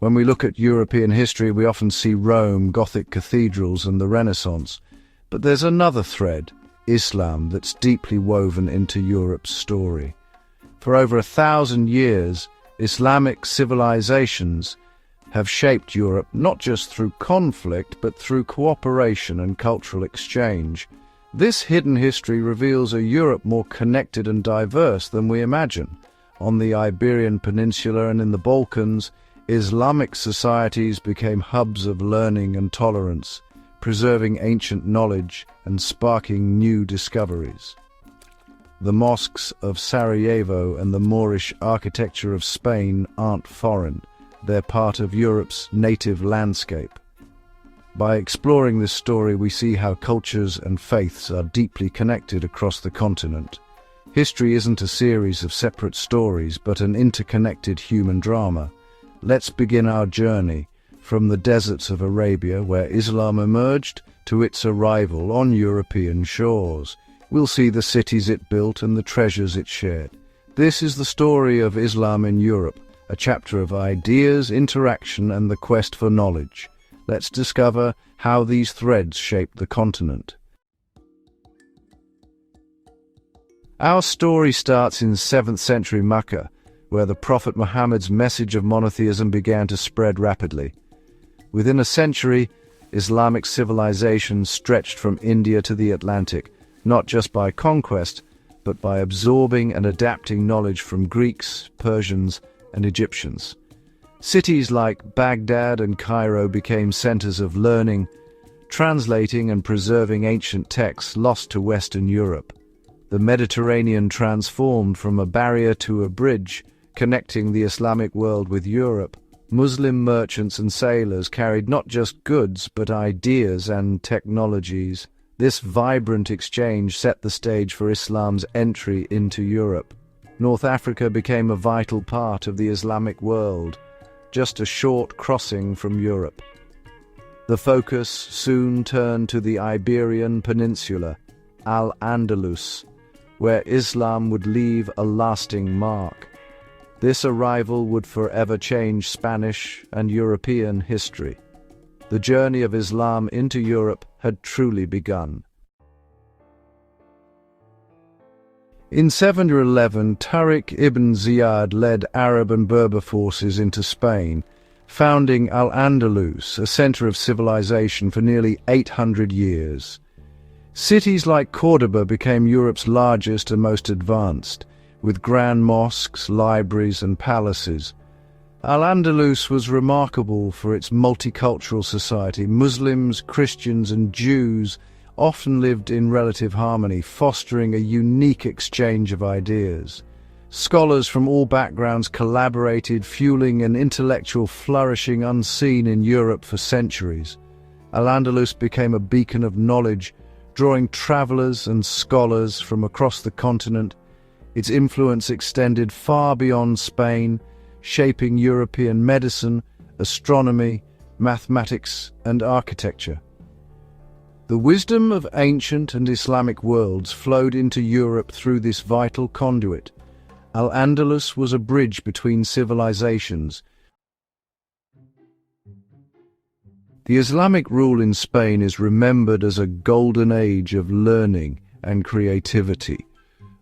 When we look at European history, we often see Rome, Gothic cathedrals, and the Renaissance. But there's another thread, Islam, that's deeply woven into Europe's story. For over 1,000 years, Islamic civilizations have shaped Europe not just through conflict, but through cooperation and cultural exchange. This hidden history reveals a Europe more connected and diverse than we imagine. On the Iberian Peninsula and in the Balkans, Islamic societies became hubs of learning and tolerance, preserving ancient knowledge and sparking new discoveries. The mosques of Sarajevo and the Moorish architecture of Spain aren't foreign. They're part of Europe's native landscape. By exploring this story, we see how cultures and faiths are deeply connected across the continent. History isn't a series of separate stories, but an interconnected human drama. Let's begin our journey from the deserts of Arabia, where Islam emerged, to its arrival on European shores. We'll see the cities it built and the treasures it shared. This is the story of Islam in Europe, a chapter of ideas, interaction, and the quest for knowledge. Let's discover how these threads shaped the continent. Our story starts in 7th century Mecca, where the Prophet Muhammad's message of monotheism began to spread rapidly. Within a century, Islamic civilization stretched from India to the Atlantic, not just by conquest, but by absorbing and adapting knowledge from Greeks, Persians, and Egyptians. Cities like Baghdad and Cairo became centers of learning, translating and preserving ancient texts lost to Western Europe. The Mediterranean transformed from a barrier to a bridge, connecting the Islamic world with Europe. Muslim merchants and sailors carried not just goods, but ideas and technologies. This vibrant exchange set the stage for Islam's entry into Europe. North Africa became a vital part of the Islamic world, just a short crossing from Europe. The focus soon turned to the Iberian Peninsula, Al-Andalus, where Islam would leave a lasting mark. This arrival would forever change Spanish and European history. The journey of Islam into Europe had truly begun. In 711, Tariq ibn Ziyad led Arab and Berber forces into Spain, founding Al-Andalus, a center of civilization for nearly 800 years. Cities like Córdoba became Europe's largest and most advanced, with grand mosques, libraries, and palaces. Al-Andalus was remarkable for its multicultural society. Muslims, Christians, and Jews often lived in relative harmony, fostering a unique exchange of ideas. Scholars from all backgrounds collaborated, fueling an intellectual flourishing unseen in Europe for centuries. Al-Andalus became a beacon of knowledge, drawing travelers and scholars from across the continent. Its influence extended far beyond Spain, shaping European medicine, astronomy, mathematics, and architecture. The wisdom of ancient and Islamic worlds flowed into Europe through this vital conduit. Al-Andalus was a bridge between civilizations. The Islamic rule in Spain is remembered as a golden age of learning and creativity.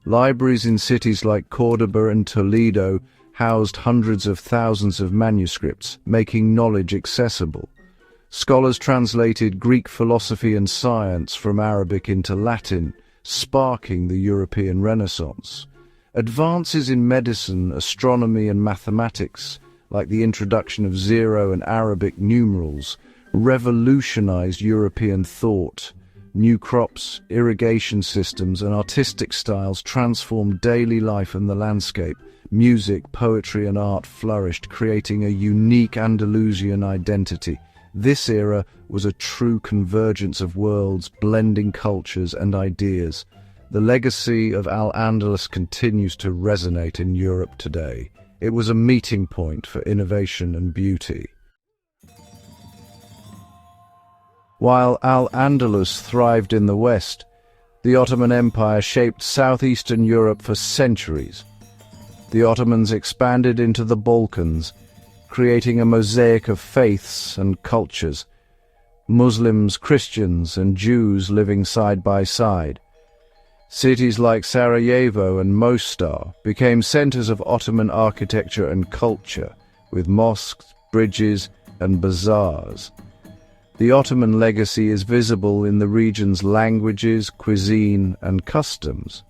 Libraries in cities like Córdoba and Toledo housed hundreds of thousands of manuscripts, making knowledge accessible. Scholars translated Greek philosophy and science from Arabic into Latin, sparking the European Renaissance. Advances in medicine, astronomy, and mathematics, like the introduction of zero and Arabic numerals, revolutionized European thought. New crops, irrigation systems, and artistic styles transformed daily life and the landscape. Music, poetry, and art flourished, creating a unique Andalusian identity. This era was a true convergence of worlds, blending cultures and ideas. The legacy of Al-Andalus continues to resonate in Europe today. It was a meeting point for innovation and beauty. While Al-Andalus thrived in the West, the Ottoman Empire shaped southeastern Europe for centuries. The Ottomans expanded into the Balkans, creating a mosaic of faiths and cultures. Muslims, Christians, and Jews living side by side. Cities like Sarajevo and Mostar became centers of Ottoman architecture and culture, with mosques, bridges, and bazaars. The Ottoman legacy is visible in the region's languages, cuisine, and customs.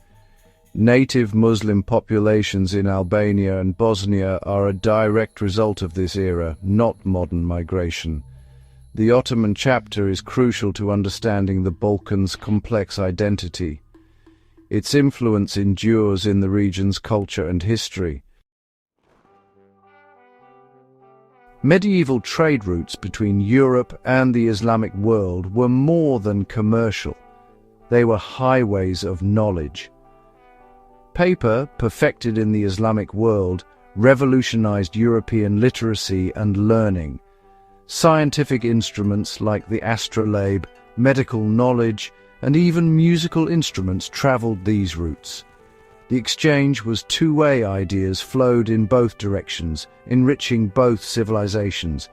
Native Muslim populations in Albania and Bosnia are a direct result of this era, not modern migration. The Ottoman chapter is crucial to understanding the Balkans' complex identity. Its influence endures in the region's culture and history. Medieval trade routes between Europe and the Islamic world were more than commercial. They were highways of knowledge. Paper, perfected in the Islamic world, revolutionized European literacy and learning. Scientific instruments like the astrolabe, medical knowledge, and even musical instruments traveled these routes. The exchange was two-way. Ideas flowed in both directions, enriching both civilizations.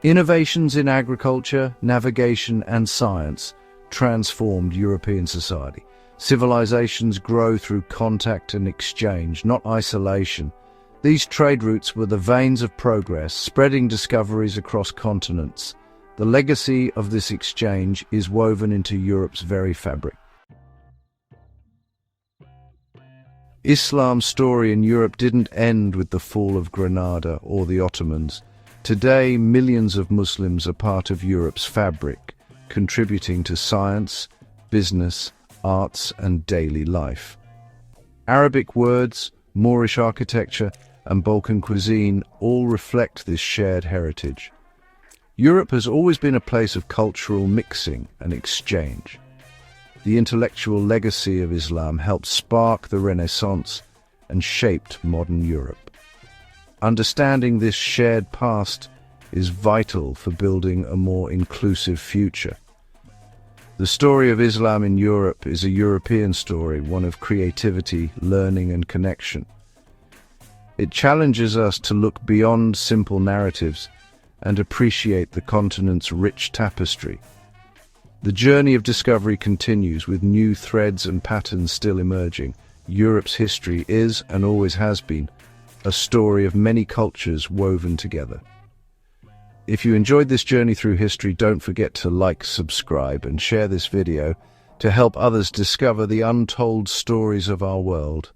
Innovations in agriculture, navigation, and science transformed European society. Civilizations grow through contact and exchange, not isolation. These trade routes were the veins of progress, spreading discoveries across continents. The legacy of this exchange is woven into Europe's very fabric. Islam's story in Europe didn't end with the fall of Granada or the Ottomans. Today, millions of Muslims are part of Europe's fabric, contributing to science, business, arts, and daily life. Arabic words, Moorish architecture, and Balkan cuisine all reflect this shared heritage. Europe has always been a place of cultural mixing and exchange. The intellectual legacy of Islam helped spark the Renaissance and shaped modern Europe. Understanding this shared past is vital for building a more inclusive future. The story of Islam in Europe is a European story, one of creativity, learning, and connection. It challenges us to look beyond simple narratives and appreciate the continent's rich tapestry. The journey of discovery continues, with new threads and patterns still emerging. Europe's history is, and always has been, a story of many cultures woven together. If you enjoyed this journey through history, don't forget to like, subscribe, and share this video to help others discover the untold stories of our world.